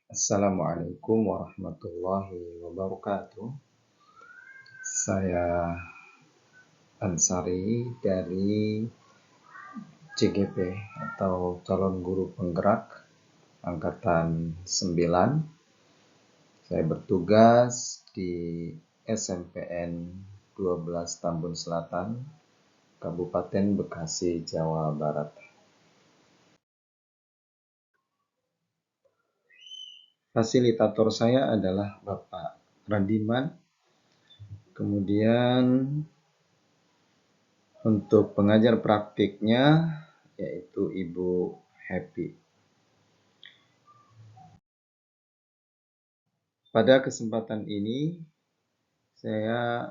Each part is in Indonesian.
Assalamualaikum warahmatullahi wabarakatuh. Saya Ansari dari CGP atau calon guru penggerak angkatan 9. Saya bertugas di SMPN 12 Tambun Selatan, Kabupaten Bekasi, Jawa Barat. Fasilitator saya adalah Bapak Randiman. Kemudian untuk pengajar praktiknya yaitu Ibu Happy. Pada kesempatan ini saya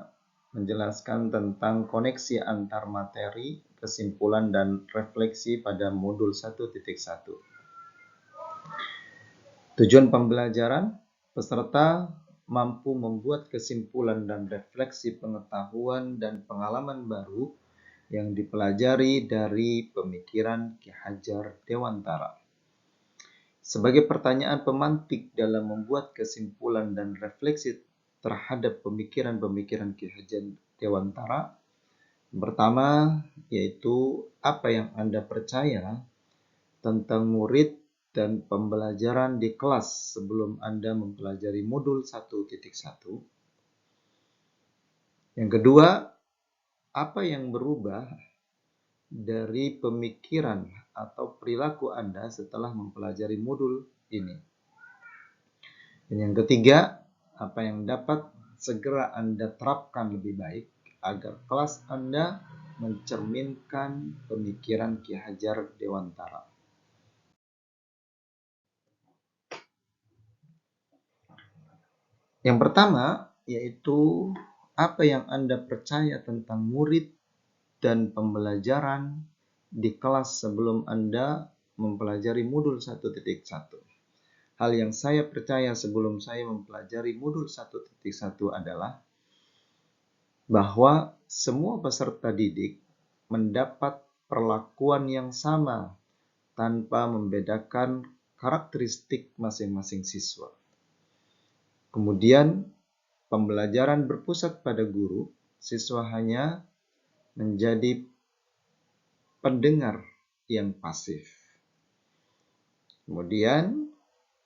menjelaskan tentang koneksi antar materi, kesimpulan dan refleksi pada modul 1.1. Tujuan pembelajaran, peserta mampu membuat kesimpulan dan refleksi pengetahuan dan pengalaman baru yang dipelajari dari pemikiran Ki Hajar Dewantara. Sebagai pertanyaan pemantik dalam membuat kesimpulan dan refleksi terhadap pemikiran-pemikiran Ki Hajar Dewantara, pertama yaitu apa yang Anda percaya tentang murid dan pembelajaran di kelas sebelum Anda mempelajari modul 1.1. Yang kedua, apa yang berubah dari pemikiran atau perilaku Anda setelah mempelajari modul ini. Dan yang ketiga, apa yang dapat segera Anda terapkan lebih baik agar kelas Anda mencerminkan pemikiran Ki Hajar Dewantara. Yang pertama, yaitu apa yang Anda percaya tentang murid dan pembelajaran di kelas sebelum Anda mempelajari modul 1.1. Hal yang saya percaya sebelum saya mempelajari modul 1.1 adalah bahwa semua peserta didik mendapat perlakuan yang sama tanpa membedakan karakteristik masing-masing siswa. Kemudian, pembelajaran berpusat pada guru, siswa hanya menjadi pendengar yang pasif. Kemudian,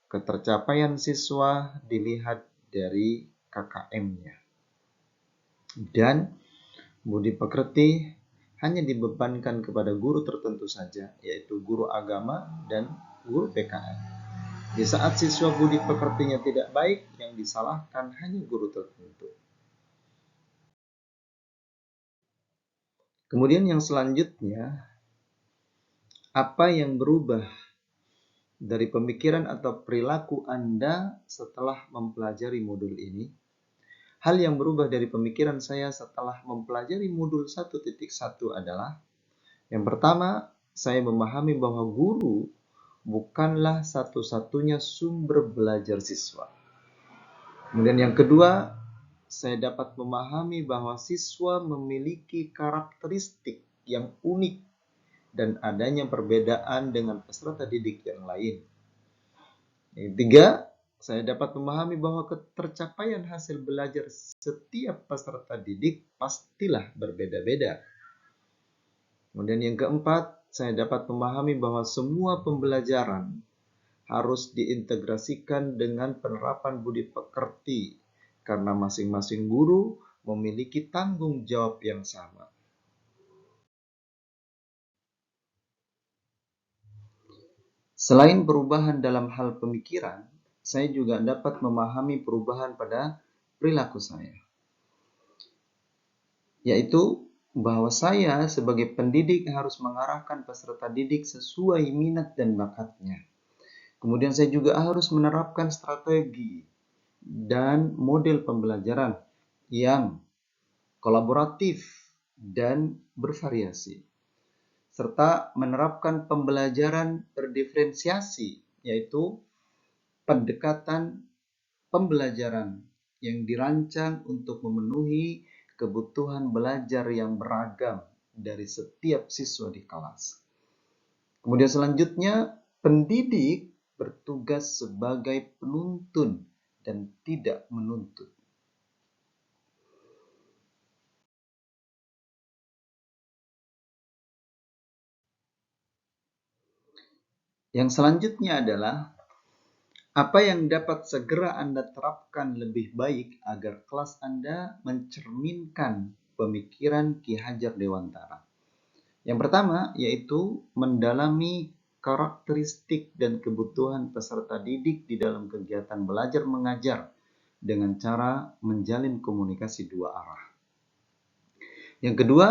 ketercapaian siswa dilihat dari KKM-nya. Dan budi pekerti hanya dibebankan kepada guru tertentu saja, yaitu guru agama dan guru PKN. Di saat siswa budi pekertinya tidak baik, yang disalahkan hanya guru tertentu. Kemudian yang selanjutnya, apa yang berubah dari pemikiran atau perilaku Anda setelah mempelajari modul ini? Hal yang berubah dari pemikiran saya setelah mempelajari modul 1.1 adalah, yang pertama, saya memahami bahwa guru bukanlah satu-satunya sumber belajar siswa. Kemudian yang kedua, saya dapat memahami bahwa siswa memiliki karakteristik yang unik dan adanya perbedaan dengan peserta didik yang lain. Yang ketiga, saya dapat memahami bahwa ketercapaian hasil belajar setiap peserta didik pastilah berbeda-beda. Kemudian yang keempat, saya dapat memahami bahwa semua pembelajaran harus diintegrasikan dengan penerapan budi pekerti karena masing-masing guru memiliki tanggung jawab yang sama. Selain perubahan dalam hal pemikiran, saya juga dapat memahami perubahan pada perilaku saya. Yaitu bahwa saya sebagai pendidik harus mengarahkan peserta didik sesuai minat dan bakatnya. Kemudian saya juga harus menerapkan strategi dan model pembelajaran yang kolaboratif dan bervariasi, serta menerapkan pembelajaran berdiferensiasi, yaitu pendekatan pembelajaran yang dirancang untuk memenuhi kebutuhan belajar yang beragam dari setiap siswa di kelas. Kemudian selanjutnya, pendidik bertugas sebagai penuntun dan tidak menuntut. Yang selanjutnya adalah apa yang dapat segera Anda terapkan lebih baik agar kelas Anda mencerminkan pemikiran Ki Hajar Dewantara. Yang pertama yaitu mendalami karakteristik dan kebutuhan peserta didik di dalam kegiatan belajar mengajar dengan cara menjalin komunikasi dua arah. Yang kedua,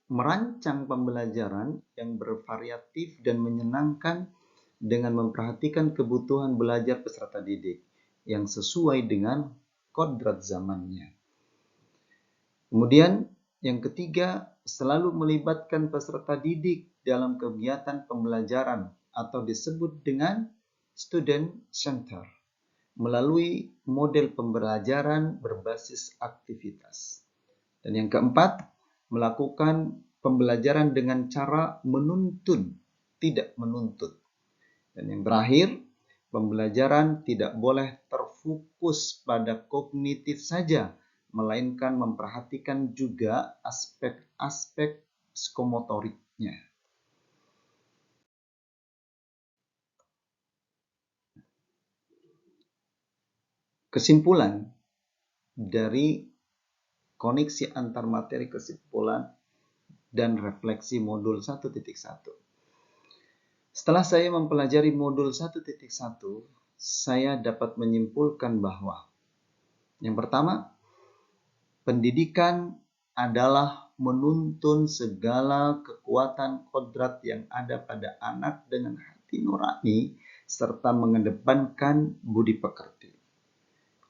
merancang pembelajaran yang bervariatif dan menyenangkan dengan memperhatikan kebutuhan belajar peserta didik yang sesuai dengan kodrat zamannya. Kemudian yang ketiga, selalu melibatkan peserta didik dalam kegiatan pembelajaran atau disebut dengan student center melalui model pembelajaran berbasis aktivitas. Dan yang keempat, melakukan pembelajaran dengan cara menuntun, tidak menuntut. Dan yang terakhir, pembelajaran tidak boleh terfokus pada kognitif saja, melainkan memperhatikan juga aspek-aspek psikomotoriknya. Kesimpulan dari koneksi antar materi kesimpulan dan refleksi modul 1.1. Setelah saya mempelajari modul 1.1, saya dapat menyimpulkan bahwa yang pertama, pendidikan adalah menuntun segala kekuatan kodrat yang ada pada anak dengan hati nurani serta mengedepankan budi pekerti.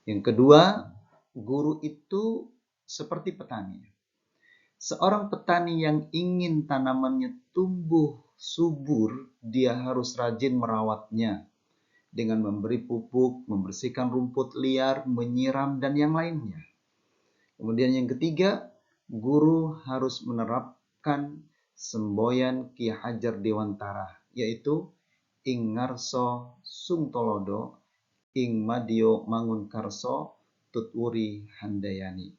Yang kedua, guru itu seperti petani. Seorang petani yang ingin tanamannya tumbuh subur, dia harus rajin merawatnya dengan memberi pupuk, membersihkan rumput liar, menyiram, dan yang lainnya. Kemudian yang ketiga, guru harus menerapkan semboyan Ki Hajar Dewantara, yaitu ing ngarso sung tolodo, ing madio mangun karso, tutwuri handayani.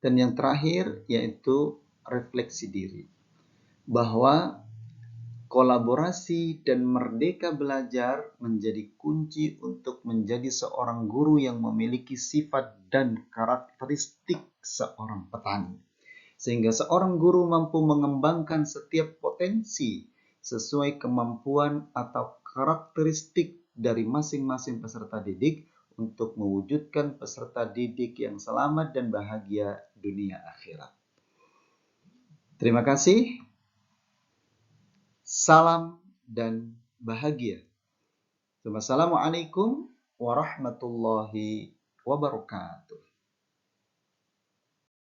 Dan yang terakhir yaitu refleksi diri, bahwa kolaborasi dan merdeka belajar menjadi kunci untuk menjadi seorang guru yang memiliki sifat dan karakteristik seorang petani. Sehingga seorang guru mampu mengembangkan setiap potensi sesuai kemampuan atau karakteristik dari masing-masing peserta didik untuk mewujudkan peserta didik yang selamat dan bahagia dunia akhirat. Terima kasih. Salam dan bahagia. Wassalamualaikum warahmatullahi wabarakatuh.